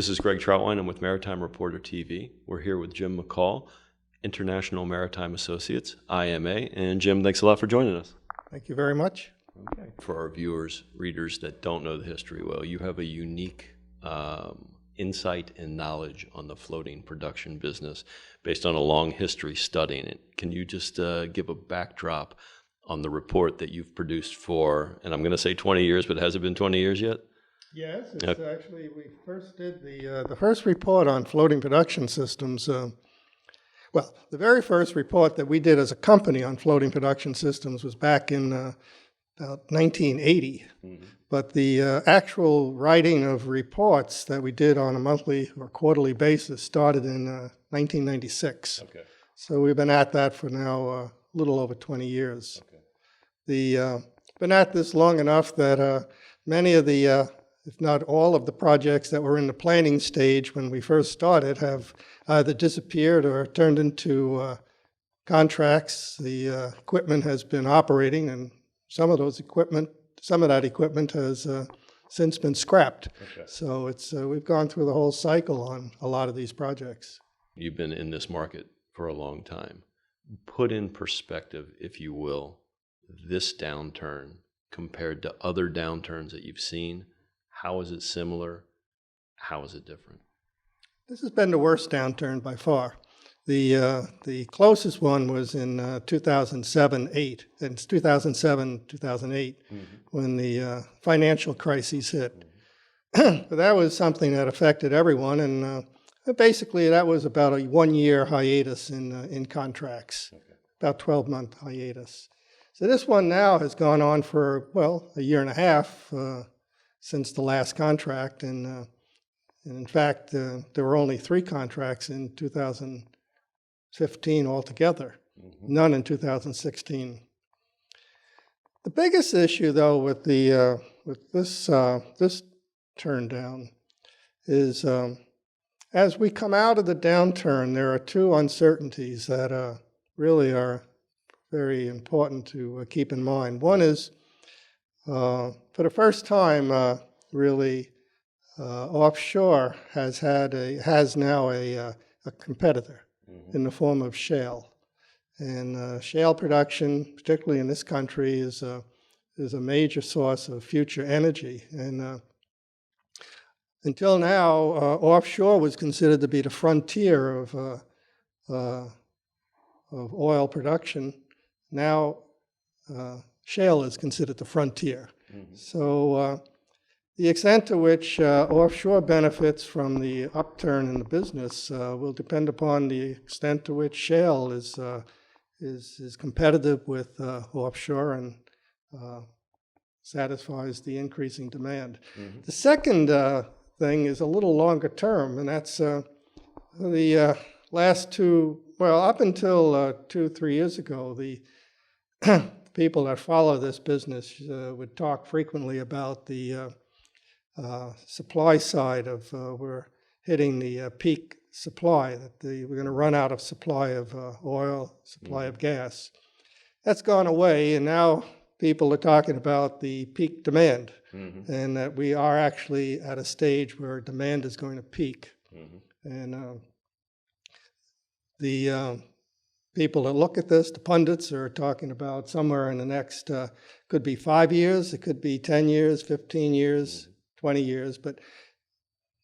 This is Greg Troutwine. I'm with Maritime Reporter TV. We're here with Jim McCaul, International Maritime Associates, IMA. And Jim, thanks a lot for joining us. Thank you very much. Okay. For our viewers, readers that don't know the history well, you have a unique insight and knowledge on the floating production business based on a long history studying it. Can you just give a backdrop on the report that you've produced for, and I'm going to say 20 years, but has it been 20 years yet? Yes, it's actually, we first did the first report on floating production systems. Well, the very first report that we did as a company on floating production systems was back in about 1980. Mm-hmm. But the actual writing of reports that we did on a monthly or quarterly basis started in 1996. Okay. So we've been at that for now a little over 20 years. Okay. Been at this long enough that many of the if not all of the projects that were in the planning stage when we first started have either disappeared or turned into contracts. The equipment has been operating, and some of that equipment has since been scrapped. Okay. So we've gone through the whole cycle on a lot of these projects. You've been in this market for a long time. Put in perspective, if you will, this downturn compared to other downturns that you've seen. How is it similar? How is it different? This has been the worst downturn by far. The closest one was in 2007-8. And it's 2007-2008 when the financial crisis hit. But that was something that affected everyone, and basically that was about a 1-year hiatus in contracts, about 12-month hiatus. So this one now has gone on for, well, a year and a half. Since the last contract, and in fact, there were only 3 contracts in 2015 altogether, none in 2016. The biggest issue, though, with this turn down is as we come out of the downturn, there are 2 uncertainties that really are very important to keep in mind. One is for the first time, really, offshore has now a competitor in the form of shale, and shale production, particularly in this country, is a major source of future energy. And until now, offshore was considered to be the frontier of oil production. Now, shale is considered the frontier. Mm-hmm. So the extent to which offshore benefits from the upturn in the business will depend upon the extent to which shale is competitive with offshore and satisfies the increasing demand. Mm-hmm. The second thing is a little longer term, and that's the last 2, well, up until 2-3 years ago, the people that follow this business would talk frequently about the supply side of we're hitting the peak supply, that we're going to run out of supply of oil, supply of gas. That's gone away, and now people are talking about the peak demand, and that we are actually at a stage where demand is going to peak. And the people that look at this, the pundits, are talking about somewhere in the next, could be 5 years, it could be 10 years, 15 years, 20 years, but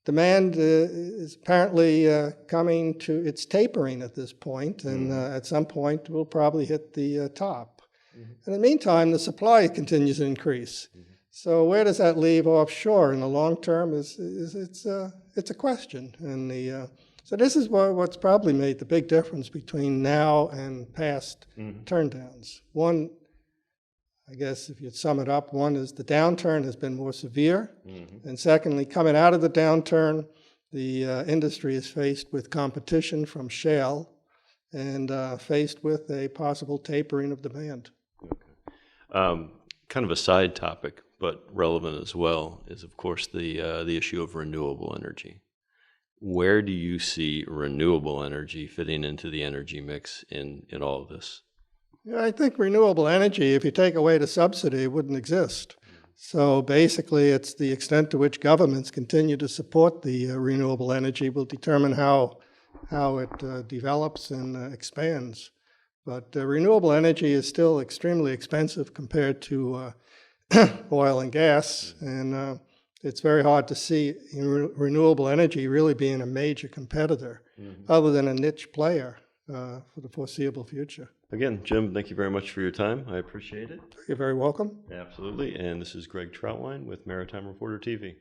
demand is apparently coming to its tapering at this point, and at some point we'll probably hit the top. In the meantime, the supply continues to increase. So where does that leave offshore in the long term it's a question. And so this is what's probably made the big difference between now and past turndowns. One, I guess if you'd sum it up, one is the downturn has been more severe. And secondly, coming out of the downturn, the industry is faced with competition from shale and faced with a possible tapering of demand. Okay. Kind of a side topic, but relevant as well, is of course the issue of renewable energy. Where do you see renewable energy fitting into the energy mix in all of this? Yeah, I think renewable energy, if you take away the subsidy, wouldn't exist. So basically, it's the extent to which governments continue to support the renewable energy will determine how it develops and expands. But renewable energy is still extremely expensive compared to oil and gas, and it's very hard to see renewable energy really being a major competitor, other than a niche player for the foreseeable future. Again, Jim, thank you very much for your time. I appreciate it. You're very welcome. Absolutely. And this is Greg Troutwine with Maritime Reporter TV.